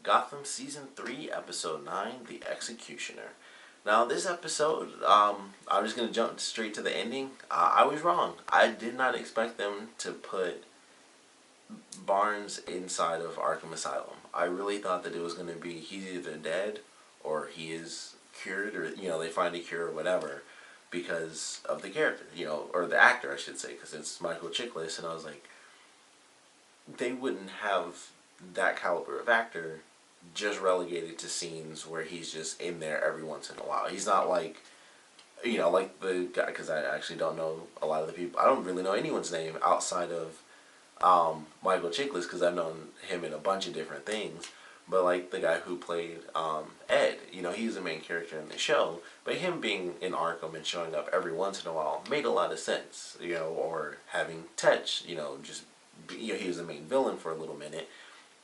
Gotham Season 3, Episode 9, The Executioner. Now, this episode, I'm just going to jump straight to the ending. I was wrong. I did not expect them to put Barnes inside of Arkham Asylum. I really thought that it was going to be he's either dead or he is cured, or, they find a cure or whatever because of the character, or the actor, I should say, because it's Michael Chiklis, and I was like, they wouldn't have that caliber of actor just relegated to scenes where he's just in there every once in a while. He's not like, like the guy, because I actually don't know a lot of the people. I don't really know anyone's name outside of Michael Chiklis, because I've known him in a bunch of different things. But like the guy who played Ed, he's the main character in the show. But him being in Arkham and showing up every once in a while made a lot of sense. Or having Tetch, just he was the main villain for a little minute.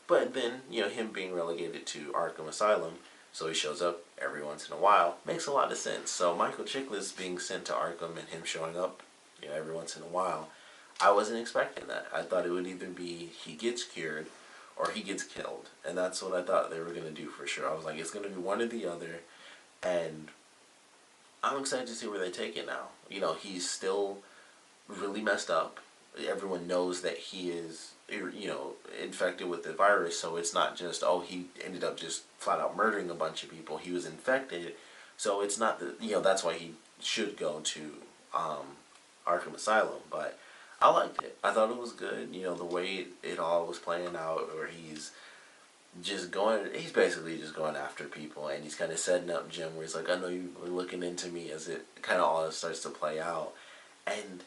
But then, him being relegated to Arkham Asylum, so he shows up every once in a while, makes a lot of sense. So Michael Chiklis being sent to Arkham and him showing up, every once in a while, I wasn't expecting that. I thought it would either be he gets cured or he gets killed. And that's what I thought they were going to do for sure. I was like, it's going to be one or the other. And I'm excited to see where they take it now. He's still really messed up. Everyone knows that he is, infected with the virus, so it's not just, he ended up just flat out murdering a bunch of people. He was infected, so it's not that's why he should go to Arkham Asylum. But I liked it. I thought it was good. The way it all was playing out, where he's basically just going after people, and he's kind of setting up Jim, where he's like, I know you were looking into me, as it kind of all starts to play out. And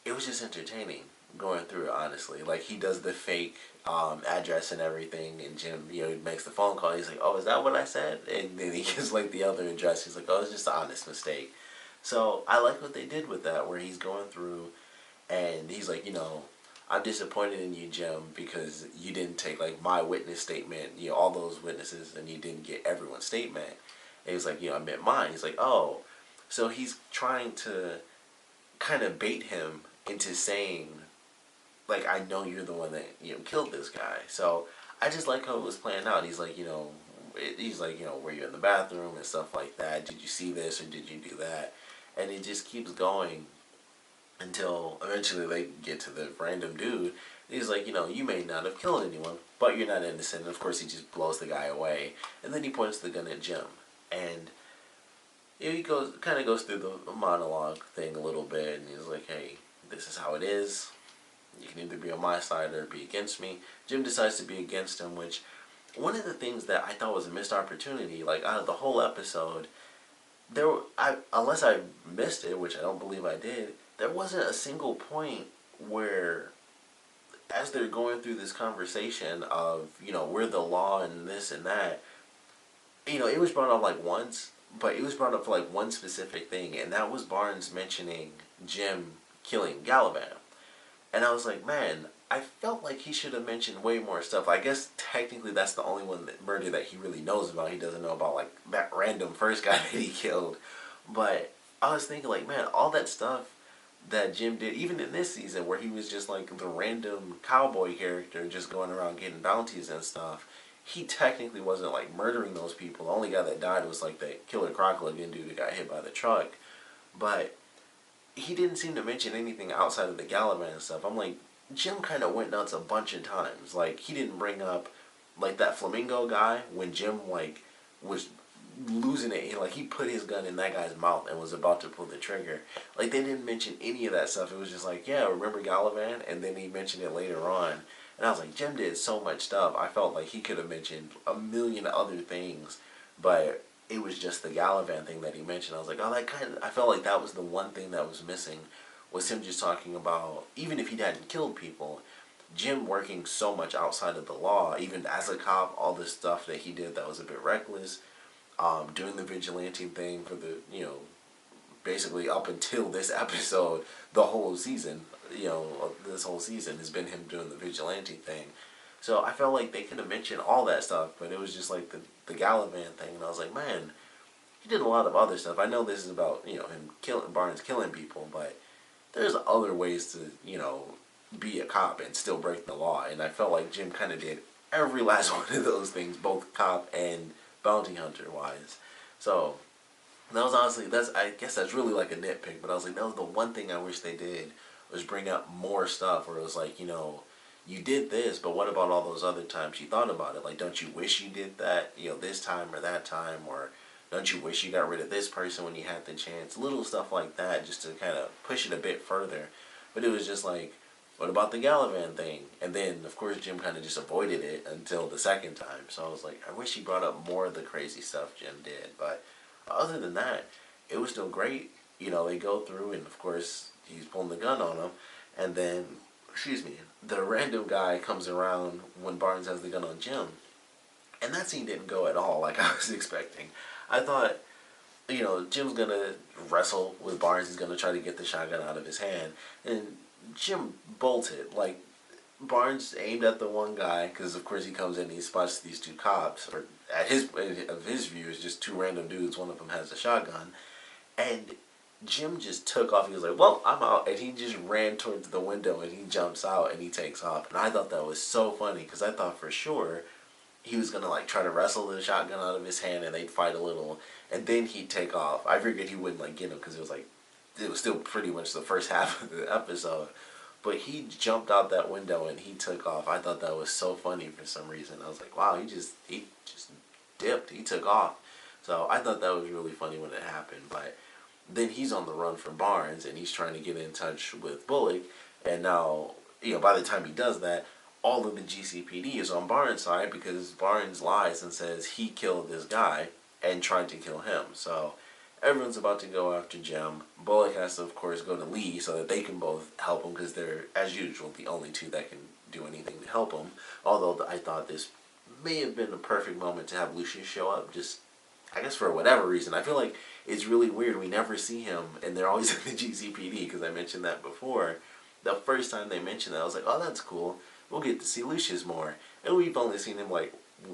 it was just entertaining going through it, honestly. Like, he does the fake address and everything, and Jim, he makes the phone call. He's like, oh, is that what I said? And then he gives, like, the other address. He's like, oh, it's just an honest mistake. So I like what they did with that, where he's going through, and he's like, I'm disappointed in you, Jim, because you didn't take, like, my witness statement, all those witnesses, and you didn't get everyone's statement. And he's like, I meant mine. He's like, oh. So he's trying to kind of bait him into saying, like, I know you're the one that killed this guy. So I just like how it was playing out. He's like, were you in the bathroom and stuff like that? Did you see this or did you do that? And it just keeps going until eventually they get to the random dude. He's like, you may not have killed anyone, but you're not innocent. And of course, he just blows the guy away, and then he points the gun at Jim, and he kind of goes through the monologue thing a little bit, and he's like, hey, this is how it is. You can either be on my side or be against me. Jim decides to be against him, which, one of the things that I thought was a missed opportunity, like, out of the whole episode, unless I missed it, which I don't believe I did, there wasn't a single point where, as they're going through this conversation of, we're the law and this and that, it was brought up, like, once, but it was brought up for, like, one specific thing, and that was Barnes mentioning Jim killing Galavan. And I was like, man, I felt like he should have mentioned way more stuff. I guess technically that's the only murder that he really knows about. He doesn't know about, like, that random first guy that he killed. But I was thinking, like, man, all that stuff that Jim did, even in this season, where he was just, like, the random cowboy character just going around getting bounties and stuff, he technically wasn't, like, murdering those people. The only guy that died was, like, that killer crocodile dude who got hit by the truck. But he didn't seem to mention anything outside of the Galavan and stuff. I'm like, Jim kind of went nuts a bunch of times. Like, he didn't bring up, like, that flamingo guy when Jim, like, was losing it. He put his gun in that guy's mouth and was about to pull the trigger. Like, they didn't mention any of that stuff. It was just like, yeah, remember Galavan? And then he mentioned it later on. And I was like, Jim did so much stuff. I felt like he could have mentioned a million other things, but it was just the Galavan thing that he mentioned. I was like, oh, I felt like that was the one thing that was missing, was him just talking about, even if he hadn't killed people, Jim working so much outside of the law, even as a cop, all this stuff that he did that was a bit reckless, doing the vigilante thing for the, basically up until this episode, the whole season, this whole season has been him doing the vigilante thing. So I felt like they could have mentioned all that stuff, but it was just like the Galavan thing, and I was like, man, he did a lot of other stuff. I know this is about, him Barnes killing people, but there's other ways to, be a cop and still break the law, and I felt like Jim kind of did every last one of those things, both cop and bounty hunter wise. So that was honestly, I guess that's really like a nitpick, but I was like, that was the one thing I wish they did, was bring up more stuff where it was like, you did this, but what about all those other times you thought about it? Like, don't you wish you did that, this time or that time, or don't you wish you got rid of this person when you had the chance? Little stuff like that, just to kind of push it a bit further. But it was just like, what about the Galavan thing? And then, of course, Jim kind of just avoided it until the second time. So I was like, I wish he brought up more of the crazy stuff Jim did. But other than that, it was still great. They go through, and of course, he's pulling the gun on him. And then, excuse me, the random guy comes around when Barnes has the gun on Jim. And that scene didn't go at all like I was expecting. I thought, Jim's going to wrestle with Barnes. He's going to try to get the shotgun out of his hand. And Jim bolted. Like, Barnes aimed at the one guy, because of course he comes in and he spots these two cops, or of his view, it's just two random dudes. One of them has a shotgun. And Jim just took off. He was like, well, I'm out. And he just ran towards the window and he jumps out and he takes off. And I thought that was so funny, because I thought for sure he was going to like try to wrestle the shotgun out of his hand and they'd fight a little. And then he'd take off. I figured he wouldn't like get him, because it was still pretty much the first half of the episode. But he jumped out that window and he took off. I thought that was so funny for some reason. I was like, wow, he just dipped. He took off. So I thought that was really funny when it happened. But then he's on the run from Barnes and he's trying to get in touch with Bullock. And now, by the time he does that, all of the GCPD is on Barnes' side, because Barnes lies and says he killed this guy and tried to kill him. So everyone's about to go after Jim. Bullock has to, of course, go to Lee so that they can both help him, because they're, as usual, the only two that can do anything to help him. Although I thought this may have been a perfect moment to have Lucius show up, just, I guess, for whatever reason. I feel like it's really weird. We never see him, and they're always in the GCPD, because I mentioned that before. The first time they mentioned that, I was like, oh, that's cool. We'll get to see Lucius more. And we've only seen him, like,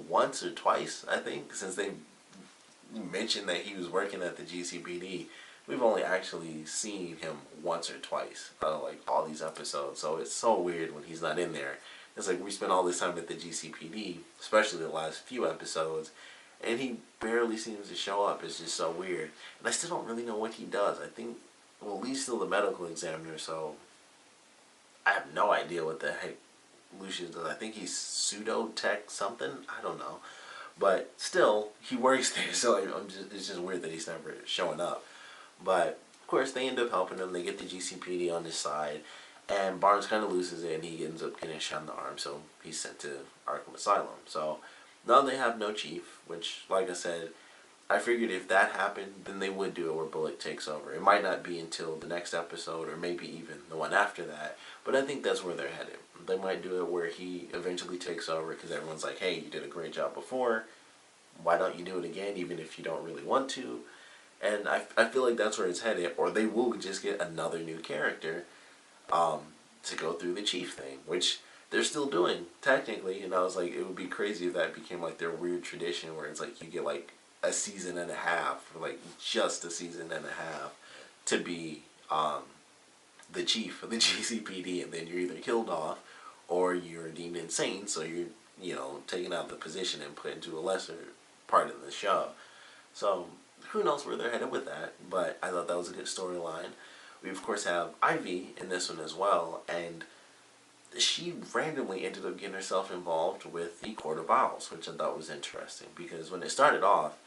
once or twice, I think, since they mentioned that he was working at the GCPD. We've only actually seen him once or twice out of like all these episodes. So it's so weird when he's not in there. It's like we spent all this time at the GCPD, especially the last few episodes, and he barely seems to show up. It's just so weird. And I still don't really know what he does. I think, well, Lee's still the medical examiner, so I have no idea what the heck Lucius does. I think he's pseudo-tech something. I don't know. But still, he works there, so it's just weird that he's never showing up. But, of course, they end up helping him. They get the GCPD on his side, and Barnes kind of loses it, and he ends up getting shot in the arm, so he's sent to Arkham Asylum. So now they have no chief, which, like I said, I figured if that happened, then they would do it where Bullock takes over. It might not be until the next episode, or maybe even the one after that, but I think that's where they're headed. They might do it where he eventually takes over, because everyone's like, hey, you did a great job before. Why don't you do it again, even if you don't really want to? And I feel like that's where it's headed. Or they will just get another new character to go through the chief thing, which they're still doing, technically. And I was like, it would be crazy if that became like their weird tradition where it's like you get like a season and a half, or like just a season and a half, to be the chief of the GCPD, and then you're either killed off or you're deemed insane, so you're, taken out of the position and put into a lesser part of the show. So who knows where they're headed with that, but I thought that was a good storyline. We of course have Ivy in this one as well, and she randomly ended up getting herself involved with the Court of Owls, which I thought was interesting, because when it started off,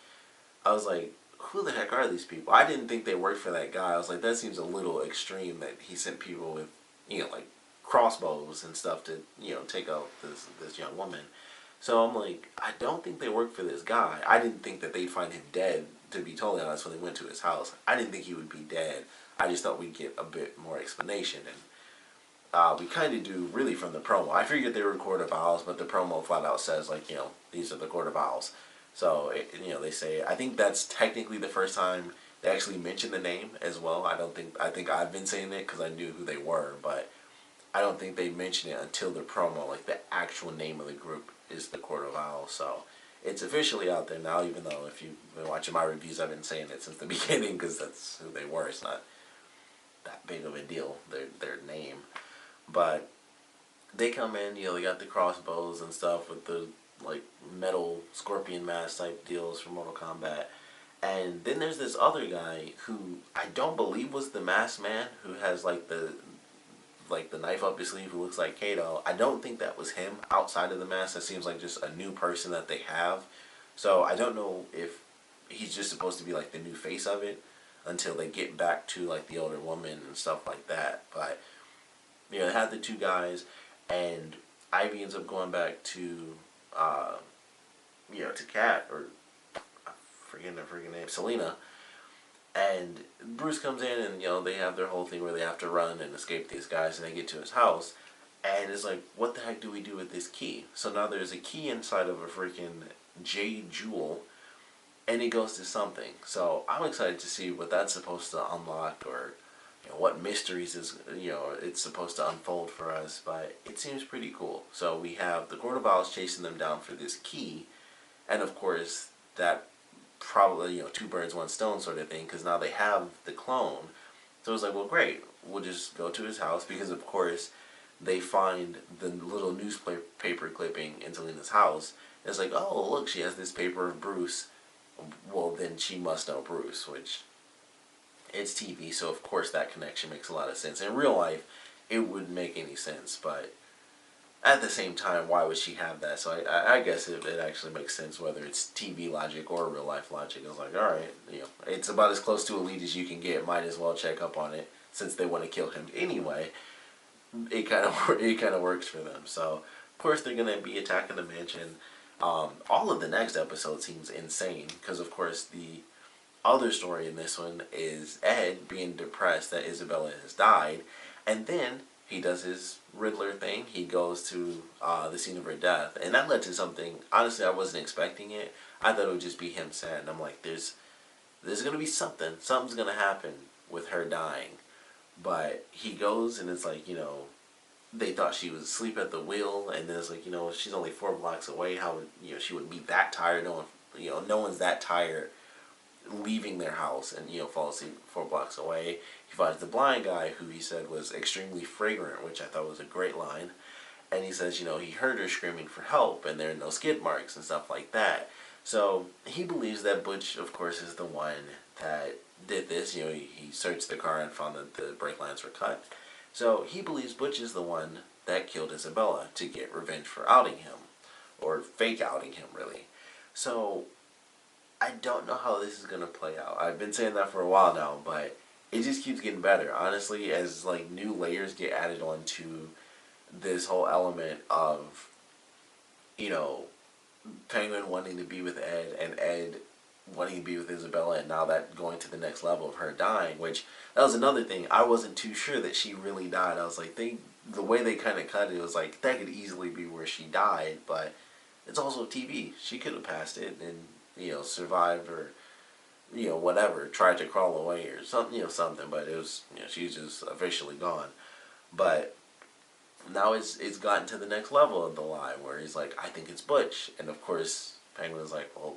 I was like, who the heck are these people? I didn't think they worked for that guy. I was like, that seems a little extreme that he sent people with, like crossbows and stuff to, take out this young woman. So I'm like, I don't think they work for this guy. I didn't think that they'd find him dead, to be totally honest, when they went to his house. I didn't think he would be dead. I just thought we'd get a bit more explanation. And we kind of do, really, from the promo. I figured they were Court of Owls, but the promo flat out says, like, these are the Court of Owls. So, they say, I think that's technically the first time they actually mention the name as well. I think I've been saying it because I knew who they were, but I don't think they mention it until the promo, like the actual name of the group is the Court of Owls. So it's officially out there now, even though if you've been watching my reviews, I've been saying it since the beginning, because that's who they were. It's not that big of a deal, their name. But they come in, they got the crossbows and stuff with the like metal scorpion mask type deals from Mortal Kombat. And then there's this other guy who I don't believe was the masked man who has like the knife up his sleeve who looks like Kato. I don't think that was him outside of the mask. That seems like just a new person that they have. So I don't know if he's just supposed to be like the new face of it until they get back to like the older woman and stuff like that. But they had the two guys, and Ivy ends up going back to to Kat, or I'm forgetting her freaking name, Selena. And Bruce comes in, and they have their whole thing where they have to run and escape these guys, and they get to his house, and it's like, what the heck do we do with this key? So now there's a key inside of a freaking jade jewel, and it goes to something. So I'm excited to see what that's supposed to unlock, or what mysteries it's supposed to unfold for us. But it seems pretty cool. So we have the Court of Owls chasing them down for this key, and of course that probably two birds one stone sort of thing, because now they have the clone. So it's like, well, great, we'll just go to his house, because of course they find the little newspaper clipping in Selena's house. And it's like, oh look, she has this paper of Bruce. Well, then she must know Bruce, which it's TV, so of course that connection makes a lot of sense. In real life it wouldn't make any sense, but at the same time, why would she have that? So I guess it actually makes sense, whether it's TV logic or real life logic. It's like, alright, it's about as close to elite as you can get, might as well check up on it, since they want to kill him anyway. It kind of works for them. So of course they're going to be attacking the mansion. All of the next episode seems insane, because of course the other story in this one is Ed being depressed that Isabella has died, and then he does his Riddler thing. He goes to the scene of her death, and that led to something. Honestly, I wasn't expecting it. I thought it would just be him sad, and I'm like, there's gonna be something. Something's gonna happen with her dying. But he goes, and it's like, they thought she was asleep at the wheel, and then it's like, she's only 4 blocks away. How would she would be that tired? No one's that tired leaving their house and fall asleep 4 blocks away. He finds the blind guy, who he said was extremely fragrant, which I thought was a great line. And he says, he heard her screaming for help, and there are no skid marks and stuff like that. So he believes that Butch, of course, is the one that did this. He searched the car and found that the brake lines were cut. So he believes Butch is the one that killed Isabella to get revenge for outing him, or fake outing him, really. So I don't know how this is going to play out. I've been saying that for a while now, but it just keeps getting better, honestly, as like new layers get added onto this whole element of, Penguin wanting to be with Ed, and Ed wanting to be with Isabella, and now that going to the next level of her dying, which that was another thing. I wasn't too sure that she really died. I was like, the way they kind of cut it was like, that could easily be where she died, but it's also TV. She could have passed it and survived, or whatever, tried to crawl away or something, something. But it was, she's just officially gone. But now it's gotten to the next level of the lie, where he's like, I think it's Butch, and of course Penguin's like, well,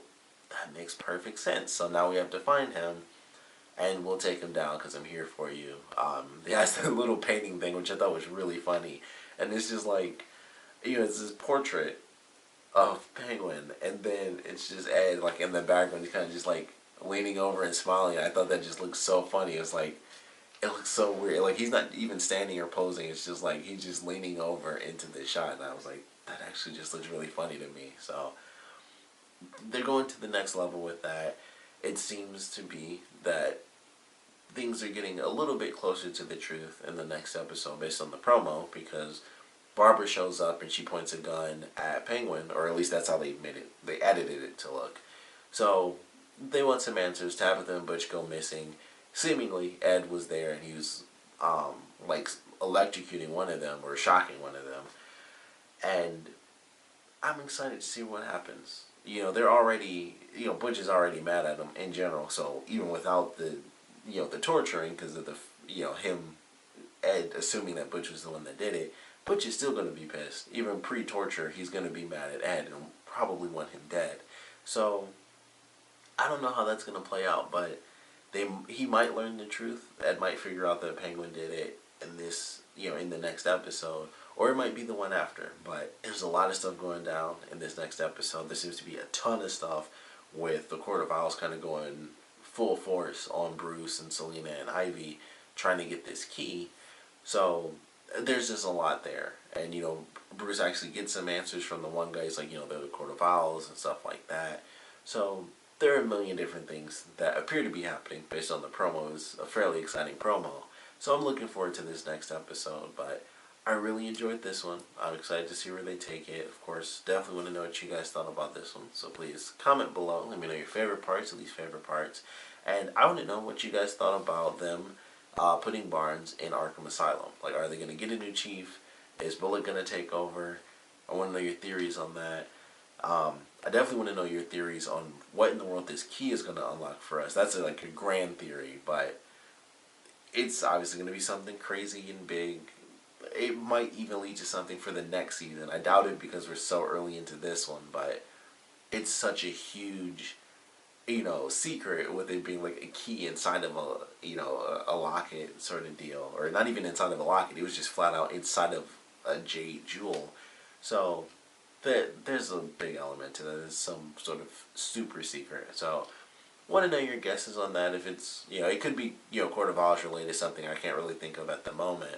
that makes perfect sense. So now we have to find him, and we'll take him down because I'm here for you. He has the little painting thing, which I thought was really funny, and it's just like, it's this portrait of Penguin, and then it's just Ed, like, in the background. He's kind of just like leaning over and smiling. I thought that just looked so funny. It's like, it looks so weird. Like, he's not even standing or posing. It's just like he's just leaning over into the shot, and I was like, that actually just looks really funny to me. So they're going to the next level with that. It seems to be that things are getting a little bit closer to the truth in the next episode, based on the promo, because Barbara shows up and she points a gun at Penguin, or at least that's how they made it. They edited it to look. So they want some answers. Tabitha and Butch go missing. Seemingly Ed was there, and he was like electrocuting one of them, or shocking one of them. And I'm excited to see what happens. They're already, Butch is already mad at him in general. So even without the, the torturing, because of the, him, Ed, assuming that Butch was the one that did it, Butch is still going to be pissed. Even pre-torture, he's going to be mad at Ed and probably want him dead. So I don't know how that's going to play out, but he might learn the truth. Ed might figure out that Penguin did it in this, in the next episode, or it might be the one after. But there's a lot of stuff going down in this next episode. There seems to be a ton of stuff with the Court of Owls kind of going full force on Bruce and Selena and Ivy trying to get this key. So there's just a lot there. And, Bruce actually gets some answers from the one guy. He's like, the Court of Owls and stuff like that. So there are a million different things that appear to be happening based on the promo. It was a fairly exciting promo. So I'm looking forward to this next episode. But I really enjoyed this one. I'm excited to see where they take it. Of course, definitely want to know what you guys thought about this one. So please comment below. Let me know your favorite parts, at least favorite parts. And I want to know what you guys thought about them putting Barnes in Arkham Asylum. Like, are they going to get a new chief? Is Bullock going to take over? I want to know your theories on that. I definitely want to know your theories on what in the world this key is going to unlock for us. That's like a grand theory, but it's obviously going to be something crazy and big. It might even lead to something for the next season. I doubt it because we're so early into this one, but it's such a huge, secret with it being like a key inside of a locket sort of deal. Or not even inside of a locket, it was just flat out inside of a jade jewel. So there's a big element to that. There's some sort of super secret. So want to know your guesses on that. If it's, it could be, Court of Owls related, something I can't really think of at the moment.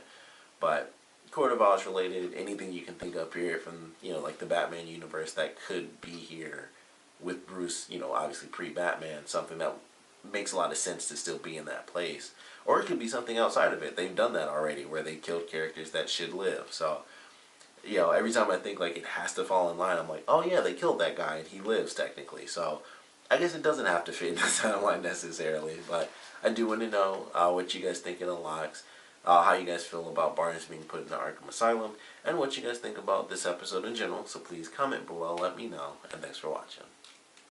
But Court of Owls related, anything you can think of here from, like the Batman universe that could be here with Bruce, obviously pre-Batman, something that makes a lot of sense to still be in that place. Or it could be something outside of it. They've done that already, where they killed characters that should live. So, every time I think like it has to fall in line, I'm like, oh yeah, they killed that guy and he lives technically. So, I guess it doesn't have to fit in the timeline necessarily, but I do want to know what you guys think it unlocks. How you guys feel about Barnes being put into Arkham Asylum, and what you guys think about this episode in general. So please comment below, let me know, and thanks for watching.